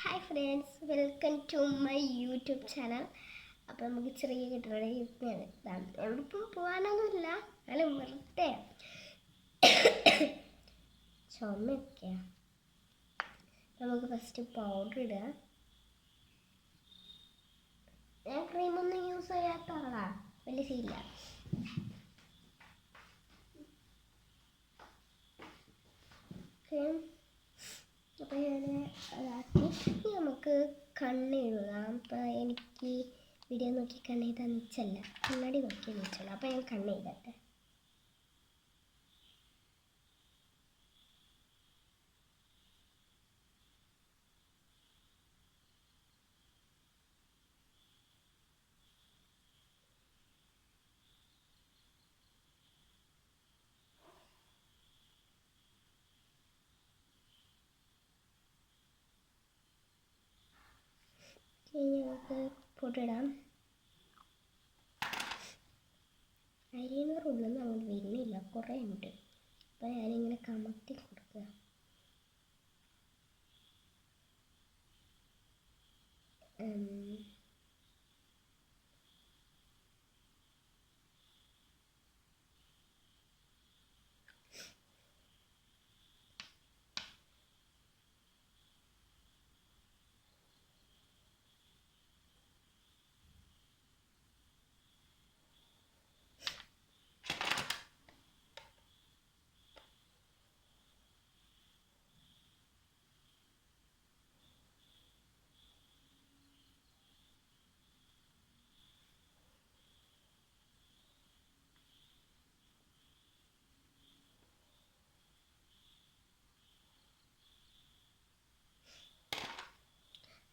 Hi friends, welcome to my YouTube channel. അപ്പോൾ നമുക്ക് ചെറിയ കിട്ടുന്ന ഇതാണ്. എവിടെപ്പം പോകാനൊന്നുമില്ല, എന്നാലും വെറുതെ ചുമയൊക്കെ. നമുക്ക് ഫസ്റ്റ് പൗഡർ ഇടുക. ഞാൻ ക്രീമൊന്നും യൂസ് ചെയ്യാത്തതാ, വലിയ സീനില്ല. അപ്പോൾ ഞാൻ അതാക്കി നമുക്ക് കണ്ണെഴുതാം. അപ്പോൾ എനിക്ക് വീഡിയോ നോക്കി കണ്ണെഴുതാൻ നിച്ചല്ല, കണ്ണാടി നോക്കി നിച്ചല്ല. അപ്പോൾ ഞാൻ കണ്ണെഴുതട്ടെ. ഇനി നമുക്ക് പൊട്ടിടാം. അരിയുന്നവർ ഉള്ളൊന്നും അങ്ങോട്ട് വരുന്നില്ല, കുറേ ഉണ്ട്. അപ്പോൾ ഞാനിങ്ങനെ കമത്തി കൊടുക്കുക.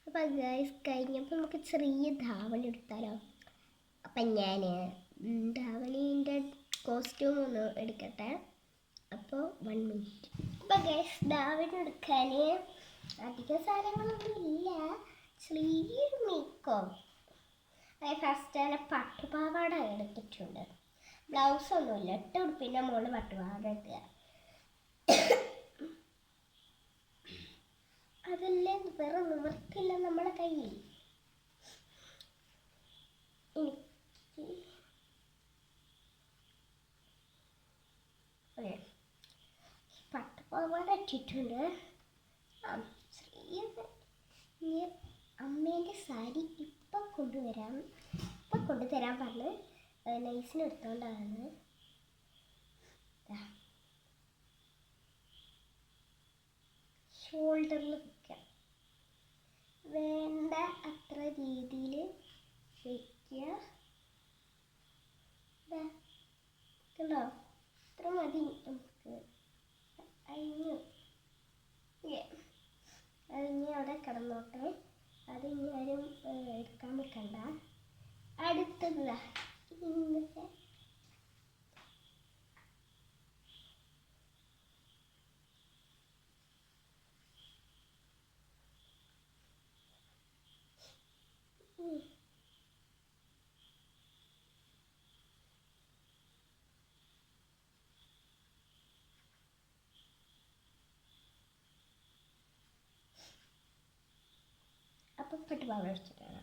അപ്പം ഗൈസ്, കഴിഞ്ഞപ്പോൾ നമുക്ക് ചെറിയ ധാവണി എടുത്താലോ? അപ്പം ഞാൻ ധാവണീൻ്റെ കോസ്റ്റ്യൂം ഒന്ന് എടുക്കട്ടെ. അപ്പോൾ 1 മിനിറ്റ്. അപ്പം ഗൈസ്, ധാവണി എടുക്കാൻ അധികം സാധനങ്ങളൊന്നും ഇല്ല, ചെറിയൊരു മേക്കപ്പ്. ഫസ്റ്റ് തന്നെ പട്ടുപാവാട എടുത്തിട്ടുണ്ട്. ബ്ലൗസൊന്നുമില്ല, ഇട്ട ഉടുപ്പിൻ്റെ മുകളിൽ പട്ടുപാവാട ഇട്ടുക. അതല്ലേ വേറെ നിവർത്തില്ല നമ്മളെ കയ്യിൽ. പട്ടുപാവാട ഇട്ടിട്ടുണ്ട്. ചെറിയ അമ്മേൻ്റെ സാരി ഇപ്പം കൊണ്ടുതരാൻ പറഞ്ഞ് നൈസിന് എടുത്തോണ്ടാണ്. ഷോൾഡറിൽ വയ്ക്കാം, വേണ്ട അത്ര രീതിയിൽ വയ്ക്കുക. കണ്ടോ, ഇത്ര മതി നമുക്ക്. അതിഞ്ഞ് അവിടെ കിടന്നോട്ടെ, അത് ഇനി ആരും എടുക്കാൻ നിൽക്കണ്ട. അടുത്തത് ഇങ്ങനെ അപ്പം പട്ടുപാവാട വെച്ചിട്ടാണ്.